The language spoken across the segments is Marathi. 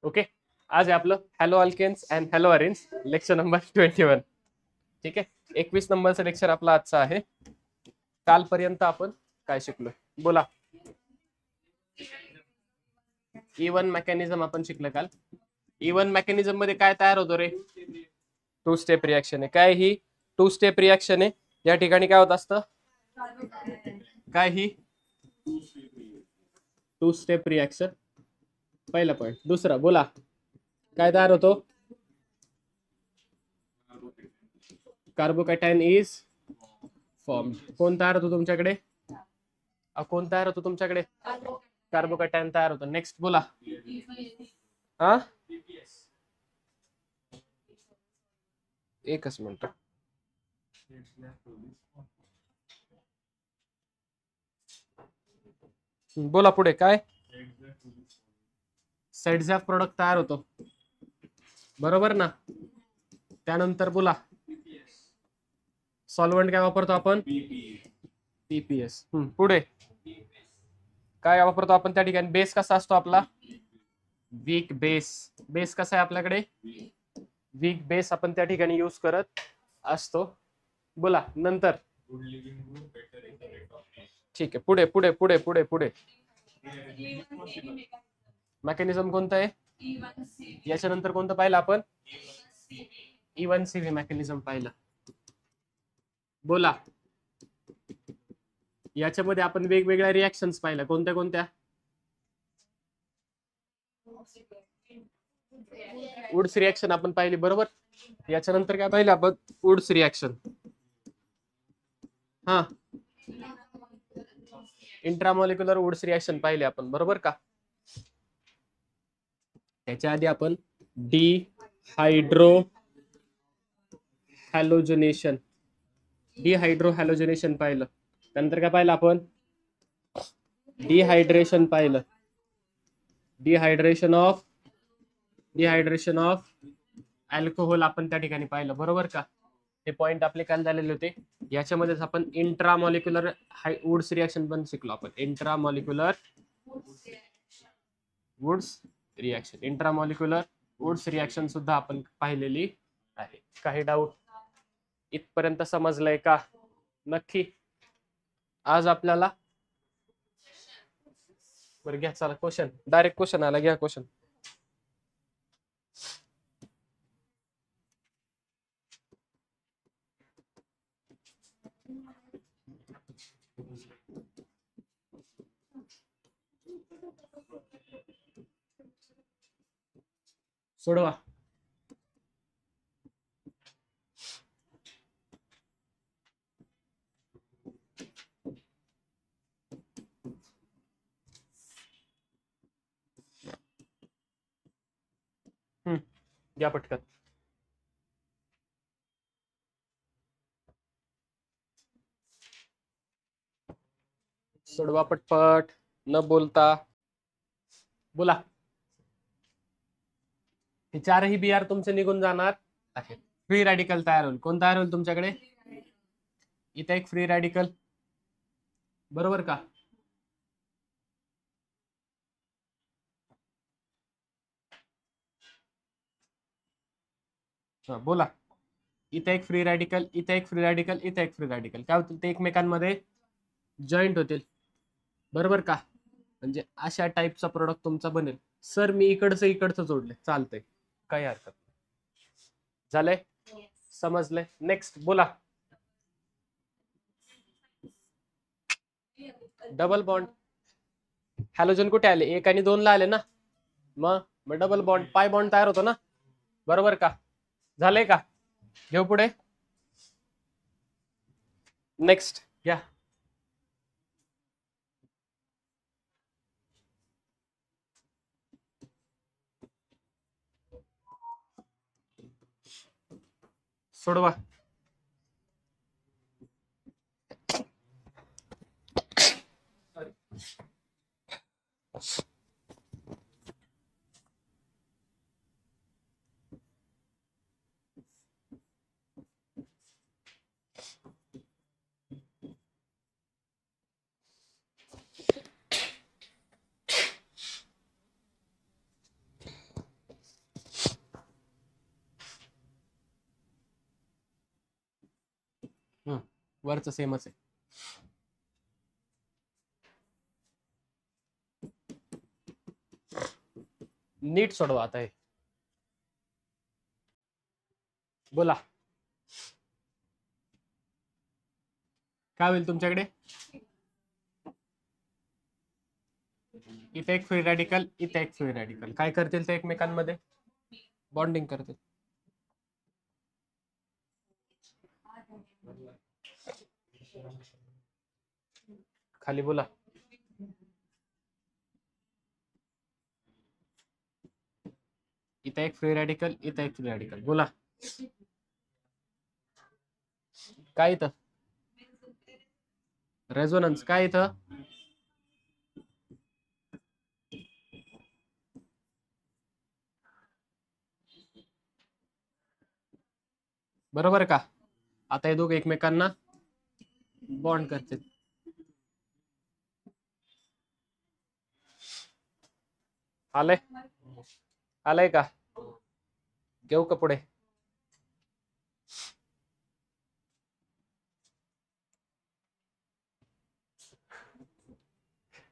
ओके. आज आहे आपलं halo alkanes and halo arenes lecture number 21. ठीक आहे. 21 नंबरचं लेक्चर आपला आजचा आहे. कालपर्यंत आपण काय शिकलोय बोला. इवन मेकॅनिझम आपण शिकलो काल. इवन मेकॅनिझम मध्ये काय तयार होतो रे? टू स्टेप रिॲक्शन आहे. काय ही टू स्टेप रिॲक्शन आहे. या ठिकाणी काय होत असतं? काय ही टू स्टेप रिॲक्शन. पहिला पॉईंट. दुसरा बोला, काय तयार होतो? Carbocation is form. कोण तयार होतो तुमच्याकडे? कोण तयार होतो तुमच्याकडे? कार्बोकॅटायन तयार होतो. नेक्स्ट बोला. हा, एकच मिनिट. बोला पुढे. काय सेडझॅप प्रोडक्ट तयार होतो, बरोबर ना? त्यानंतर बोला, सॉल्व्हंट काय वापरतो आपण? पीपीएस. पुढे काय वापरतो आपण त्या ठिकाणी? बेस कसा असतो आपला? Weak base. बेस कसा आहे आपल्याकडे? वीक बेस आपण त्या ठिकाणी यूज करत असतो. बोला नंतर. ठीक आहे. पुढे पुढे पुढे पुढे पुढे मेकॅनिझम कोणतं आहे? याच्यानंतर कोणतं पाहिलं आपण? इवन सीव्ही मेकॅनिझम पाहिलं. बोला, याच्यामध्ये आपण वेगवेगळ्या रिॲक्शन्स पाहिल्या. कोणत्या कोणत्या? वुड्स रिॲक्शन आपण पाहिली, बरोबर. याच्यानंतर काय पाहिलं आपण? Wurtz reaction. हा, इंट्रामॉलिक्युलर वुड्स रिॲक्शन पाहिले आपण, बरोबर का? त्याच्या आधी आपण डिहायड्रो हॅलोजनेशन पाहिलं. त्यानंतर काय पाहिलं आपण? डिहायड्रेशन पाहिलं. डिहायड्रेशन ऑफ अल्कोहोल आपण त्या ठिकाणी पाहिलं, बरोबर का? हे पॉइंट आपले काल झालेले होते. याच्यामध्येच आपण इंट्रामॉलिक्युलर वुड्स रिॲक्शन पण शिकलो आपण. इंट्रामॉलिक्युलर वुड्स रिॲक्शन सुद्धा आपण पाहिलेली आहे. काही डाऊट इथपर्यंत समजलंय का? नक्की. आज आपल्याला बरं घ्या, चला क्वेश्चन. डायरेक्ट क्वेश्चन आला, घ्या क्वेश्चन. सोडवा. घ्या पटकन. सोडवा पटपट, न बोलता बोला. हे चारही बिआर तुमचे निघून जाणार आहे. फ्री रॅडिकल तयार होईल. कोण तयार होईल तुमच्याकडे? इथे एक फ्री रॅडिकल, बरोबर का? बोला. इथे एक फ्री रॅडिकल, इथे एक फ्री रॅडिकल, इथे एक फ्री रॅडिकल. काय होतील? ते एकमेकांमध्ये जॉईंट होतील, बरोबर का? म्हणजे अशा टाईपचा प्रोडक्ट तुमचा बनेल. सर मी इकडचं जोडले, चालतंय, काही हरकत नाही. झालंय? समजलंय? नेक्स्ट बोला. Double bond. हॅलोजन कुठे आले? 1 आणि 2 ला आले ना. मग डबल बॉन्ड, पाय बॉन्ड तयार होतो ना, बरोबर का? झालंय का? घेऊ पुढे. नेक्स्ट या. सोडवा. वरचं सेमच आहे. नीट सोडवा आता हे. बोला काय होईल तुमच्याकडे? इथे एक फ्री रॅडिकल, इथे एक फ्री रॅडिकल. काय करतील ते एकमेकांमध्ये? बॉन्डिंग करतील. खाली बोला. इथे एक फ्री रॅडिकल, इथे एक फ्री रॅडिकल. बोला काय इथं? रेझोनन्स. काय इथं? बरोबर का? आता हे दोघे एकमेकांना बॉन्ड करतील. आलंय? आलंय का? घेऊ का पुढे?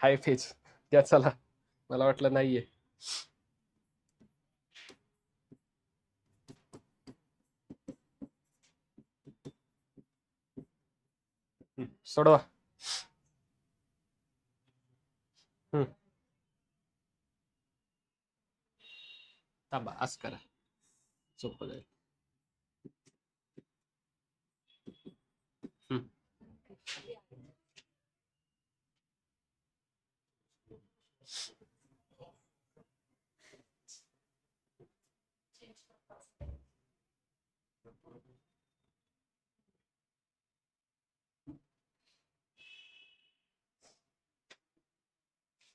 हाय फेज द्या. चला, मला वाटलं नाहीये. सोडवा. थांबा, असं करा, सोपं जाईल.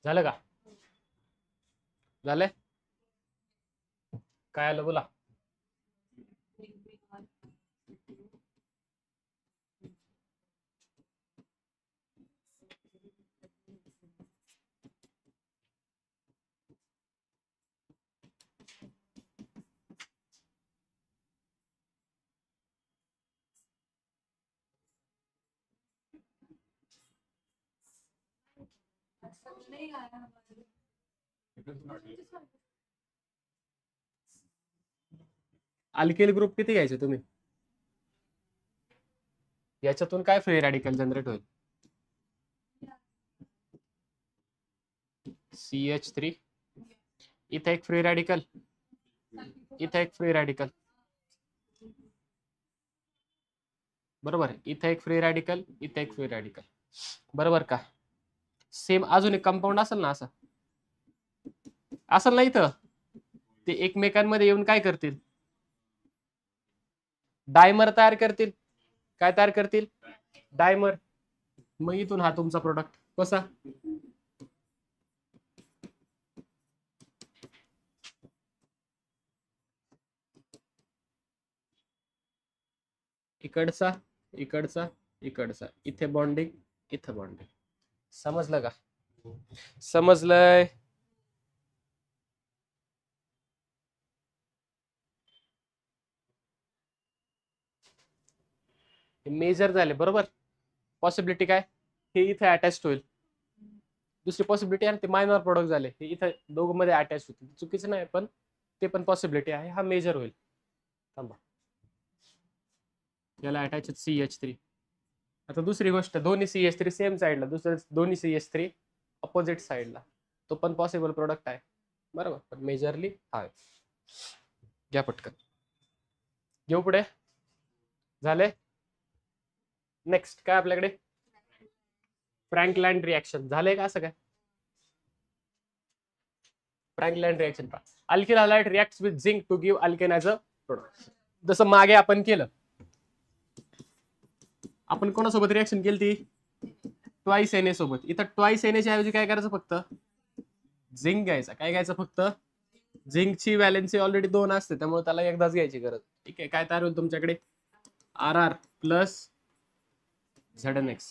झालं का? झालंय? काय आलं बोला. अल्केल ग्रुप किती घ्यायचे तुम्ही? याच्यातून काय फ्री रॅडिकल जनरेट होईल? CH3. इथे एक फ्री रॅडिकल, इथे एक फ्री रॅडिकल. बरोबर. इथे एक फ्री रॅडिकल, इथे एक फ्री रॅडिकल. बरोबर का? सेम अजून एक कंपाऊंड असेल ना, असं असेल ना इथं. ते एकमेकांमध्ये येऊन काय करतील? डायमर तयार करतील. काय तयार करतील? डायमर. मग इथून हा तुमचा प्रोडक्ट कसा? इकडचा, इकडचा, इकडचा. इथे बॉन्डिंग, इथे बॉन्डिंग. समजलं का? समजलंय? मेजर झाले. बरोबर. पॉसिबिलिटी काय? हे इथे अटॅच होईल. दुसरी पॉसिबिलिटी आहे ते मायनर प्रोडक्ट झाले, हे इथे दोघं मध्ये अटॅच होतील. चुकीचं नाही, पण ते पण पॉसिबिलिटी आहे. हा मेजर होईल. थांबा, याला अटॅच CH3. आता दुसरी गोष्ट, दोन्ही CH3 सेम साईडला, दुसरं दोन्ही CH3 अपोजिट साईडला, तो पण पॉसिबल प्रोडक्ट आहे. बरोबर. पण मेजरली हा. घ्या पटकन, घेऊ पुढे. झाले? नेक्स्ट काय आपल्याकडे? Frankland reaction. झालंय का असं काय? फ्रँकलाईन रिॲक्शन पहा. Alkyl halide reacts with zinc to give alkane as a product. जसं मागे आपण केलं. आपण कोणासोबत रिॲक्शन केली ती? ट्वाईस Na सोबत. इथं ट्वाईस Na च्या ऐवजी काय करायचं? फक्त झिंक घ्यायचा. काय घ्यायचं? फक्त झिंकची व्हॅलेन्सी ऑलरेडी 2 असते, त्यामुळे त्याला एकदाच घ्यायची गरज. ठीक आहे. काय तयार होईल तुमच्याकडे? RR plus ZnX.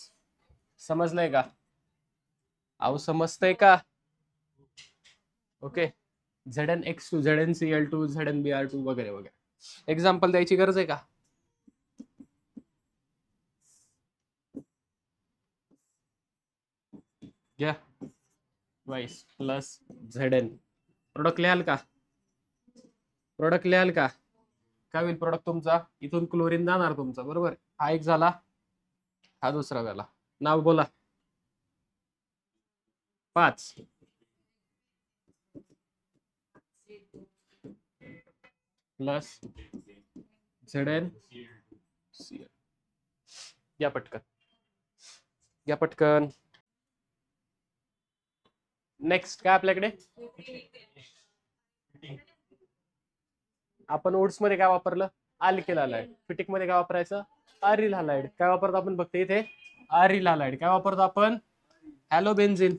समजलंय का? अहो समजतंय का? ओके. ZnX2, ZnCl2, ZnBr2 वगैरे वगैरे. एक्झाम्पल द्यायची गरज आहे का? घ्या ट्वाइस प्लस झेड प्रोडक्ट लिहाल का? प्रोडक्ट लिहाल का? काय होईल प्रोडक्ट तुमचा? इथून क्लोरीन जाणार तुमचा, बरोबर. हा एक झाला, हा दुसरा झाला. नाव बोला. 5 प्लस झेड या पटकन, या पटकन. नेक्स्ट काय आपल्याकडे? आपण ओट्स मध्ये काय वापरलं? Alkyl halide. फिटिक मध्ये काय वापरायचं? Aryl halide. काय वापरतो आपण बघतो इथे? Aryl halide. काय वापरतो आपण? Halo benzene.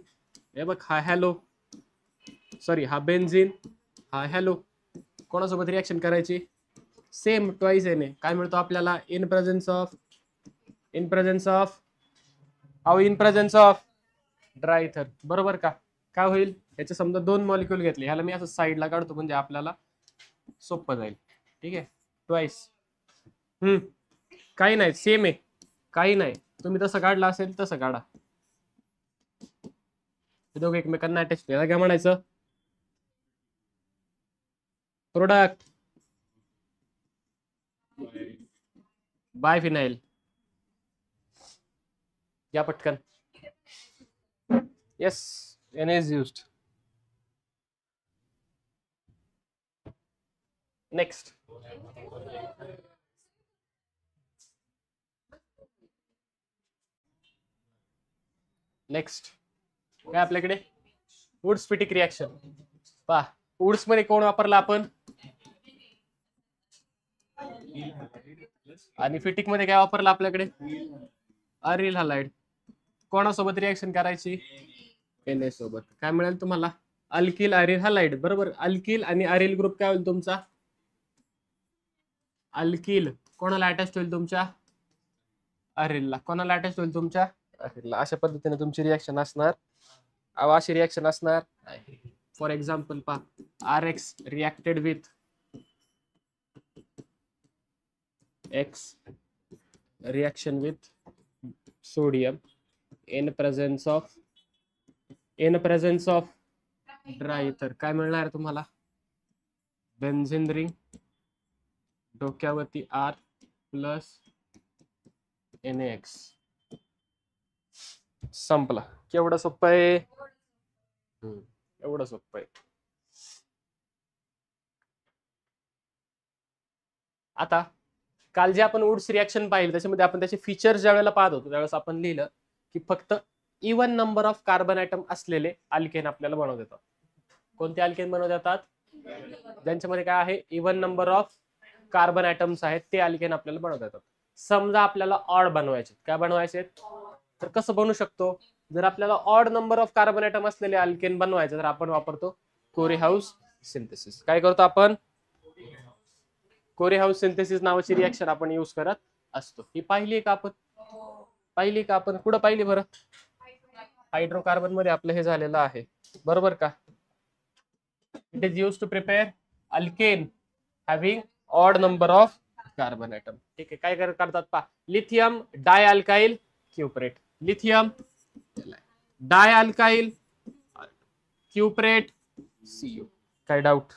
हे बघ, हा हॅलो, सॉरी हा बेन्झिन, हा हॅलो. कोणासोबत रिएक्शन करायची? सेम ट्वाइस एने. काय मिळतो आपल्याला? इन प्रेझेन्स ऑफ ड्राय इथर, बरोबर का? काय होईल? याचे समजा 2 मॉलिक्यूल घेतले, ह्याला मी असं साईडला काढतो म्हणजे आपल्याला सोपं जाईल. ठीक आहे. ट्वाइस काही नाही, सेम आहे, काही नाही. तुम्ही तसं काढलं असेल तसं काढा. हे दोघं एकमेकांना अटॅच. याला काय म्हणायचं? Product biphenyl. या पटकन. Yes, N is used. Next काय आपल्याकडे? Wurtz Fittig reaction. पहा, वुड्स मध्ये कोण वापरला आपण? आणि फिटिक मध्ये काय वापरलं आपल्याकडे? Aryl halide. कोणासोबत रिएक्शन करायची? Na सोबत. काय मिळेल तुम्हाला? अल्किल अरिल हॅलाइड, बरोबर. अल्किल आणि अरिल ग्रुप काय होईल तुमचा? अल्किल कोणाला अटॅच होईल तुमच्या? अरिलला. कोणाला अटॅच होईल तुमच्या? अरिलला. अशा पद्धतीने तुमची रिएक्शन असणार. अशी रिएक्शन असणार. फॉर एक्झाम्पल पहा, RX reacted with X reaction with sodium in presence of dry इथर. काय मिळणार तुम्हाला? बेन्झिन रिंग, डोक्यावरती R प्लस NaX. संपला. केवढं सोपं आहे? एवढं सोपं आहे. आता काल जे आपण वुड्स रिएक्शन पाहिलं त्याच्यामध्ये आपण त्याचे फीचर्स ज्या वेळेला पाहत होतो त्यावेळेस आपण लिहिलं की फक्त even number of carbon atom असलेले अल्केन आपल्याला बनवता येतात. कोणते अल्केन बनवता येतात? ज्यांच्यामध्ये काय आहे? Even number of carbon atoms आहेत ते अल्केन आपल्याला बनवता येतात. समजा आपल्याला ऑड बनवायचे. काय बनवायचे? तर कसं बनवू शकतो? जर आपल्याला odd number of carbon atom असलेले अल्केन बनवायचे तर आपण वापरतो कोरीहाउस सिंथेसिस. काय करतो आपण? कोरीहाउस सिंथेसिस नावाची रिएक्शन आपण यूज करत असतो. ही पाहिली का आपण? पाहिली का आपण? कुठं पाहिली बरं? हायड्रोकार्बन मध्ये आपलं हे झालेलं आहे, बरोबर का? It is use to prepare alkane having odd number of carbon atom. ठीक आहे. काय करतात पहा, lithium dialkyl cuprate, lithium dialkyl cuprate CU. काय डाऊट?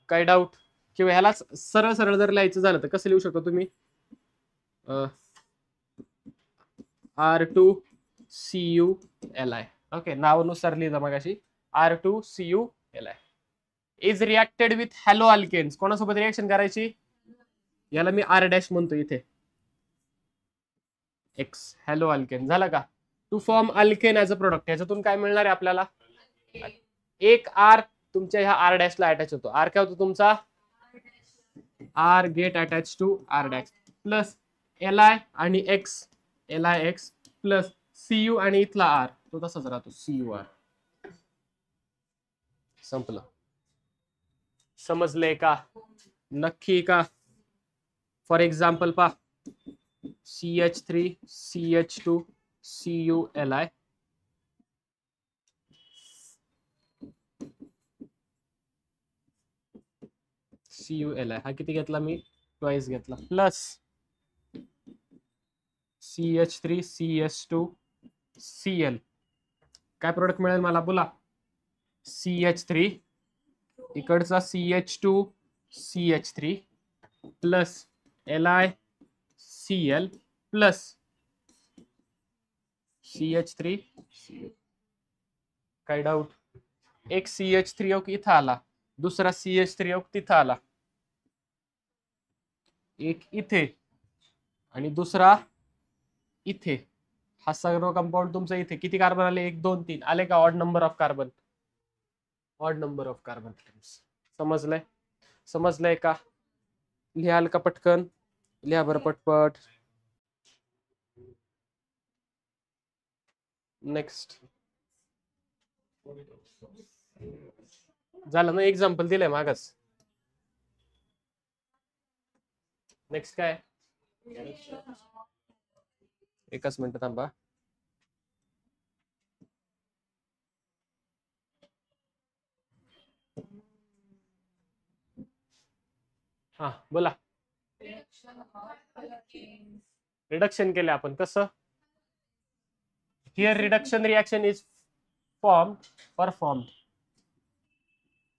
काय डाऊट? किंवा ह्यालाच सरळ सरळ जर लिहायचं झालं तर कसं लिहू शकतो तुम्ही? R2CuLi. ओके, नावानुसार लिहिलं मग अशी R2CuLi is reacted with halo alkanes. कोणासोबत रिएक्शन करायची? याला मी R डॅश म्हणतो इथे, X हॅलो अल्केन. झालं का? To form alkane as a product. याच्यातून काय मिळणार आहे आपल्याला? एक R तुमच्या ह्या R डॅशला अटॅच होतो. R काय होतो तुमचा? R get attach to R dash plus Li आणि X LiX प्लस Cu आणि इथला R तो तसाच राहतो CuR. संपलं. समजले का? नक्की का? फॉर एक्झाम्पल पहा, CH3 CH2 CuLi. CuLi हा किती घेतला मी? ट्वाइस घेतला. प्लस CH3 CH2 Cl काय प्रोडक्ट मिळेल मला बोला. CH3 इकडचा CH2CH3 plus LiCl plus CH3. काय डाऊट? एक CH3 योग इथं आला, दुसरा CH3 योग तिथं आला, एक इथे आणि दुसरा इथे. हा सर्व कंपाऊंड तुमचा इथे किती कार्बन आले? 1 2 3 आले का? Odd number of carbon, odd number of carbon. समजलंय? समजलंय का? लिहाल का पटकन? लिहा बरं पटपट. नेक्स्ट झालं ना, एक्झाम्पल दिलंय मागच. नेक्स्ट काय? एकच मिनिट थांबा. हा बोला. रिडक्शन केले आपण, कसं? Here reduction reaction is performed.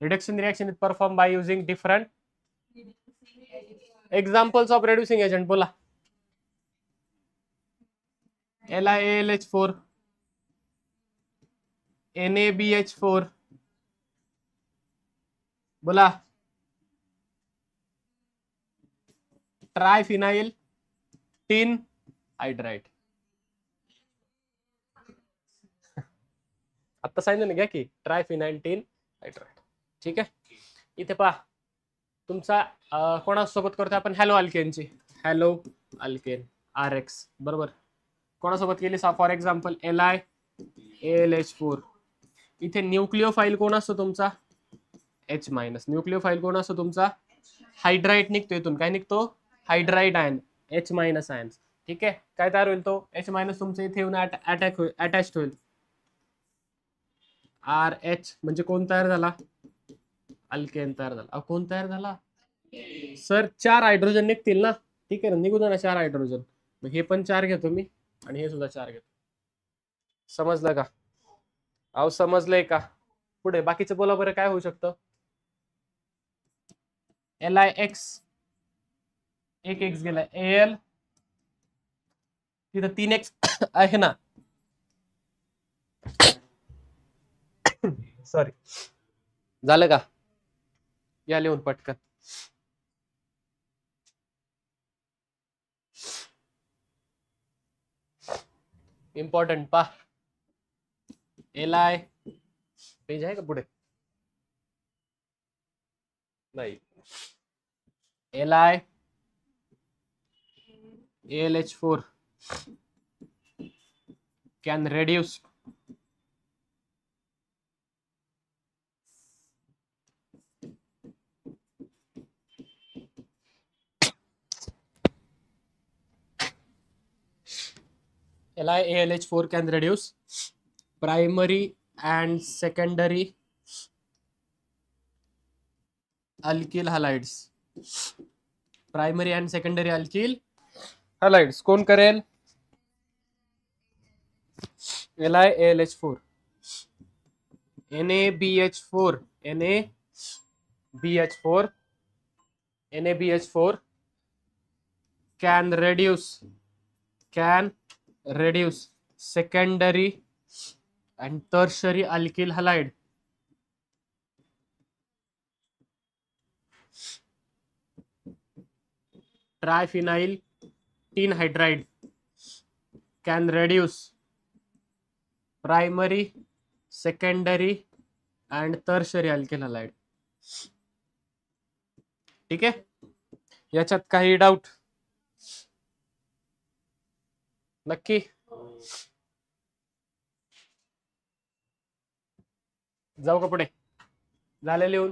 Reduction reaction is performed by using different examples of reducing agent. बोला. LiAlH4, NaBH4, बोला. ट्रायफिनाइल टिन हायड्राइड. आता सांगितलं ना, घ्या की ट्रायफिनाइल टिन हायड्राइड. ठीक आहे. इथे पहा तुमचा कोणासोबत करतोय आपण? हॅलो अल्केनची. हॅलो अल्केन RX बरोबर. कोणासोबत केली? For example LiAlH4. इथे न्यूक्लिओफाईल कोण असतो तुमचा? H-. न्यूक्लिओफाईल कोण असतो तुमचा? हायड्राइड निघतो इथून. काय निघतो? Hydride ion, H- ion. ठीक आहे. काय तयार होईल तो? H- तुमच्या इथे येऊन अटॅच होईल. RH म्हणजे कोण तयार झाला? अल्केन तयार झाला. कोण तयार झाला सर? 4 हायड्रोजन निघतील ना. ठीक आहे ना, निघू दे ना 4 हायड्रोजन. हे पण 4 घेतो मी आणि हे सुद्धा 4 घेतो. समजलं का? अहो समजलंय का? पुढे बाकीचं बोला बरं. काय होऊ शकतं? LiX, एक X गेला. Al तिथं 3X आहे ना. सॉरी, झालं का? या लिहून पटकन. इम्पॉर्टंट पा. Li पेज आहे का पुढे? नाही. LiAlH4 can reduce LiAlH4 can reduce primary and secondary alkyl halides. Primary and secondary alkyl halides कोण करेल? LiAlH4, NaBH4, NaBH4 can reduce secondary and tertiary alkyl halide. Triphenyl tenhydride can reduce primary, secondary and tertiary alkyl halide. ठीक आहे. याच्यात काही डाऊट? नक्की? जाऊ का पुढे? झाले लिहून?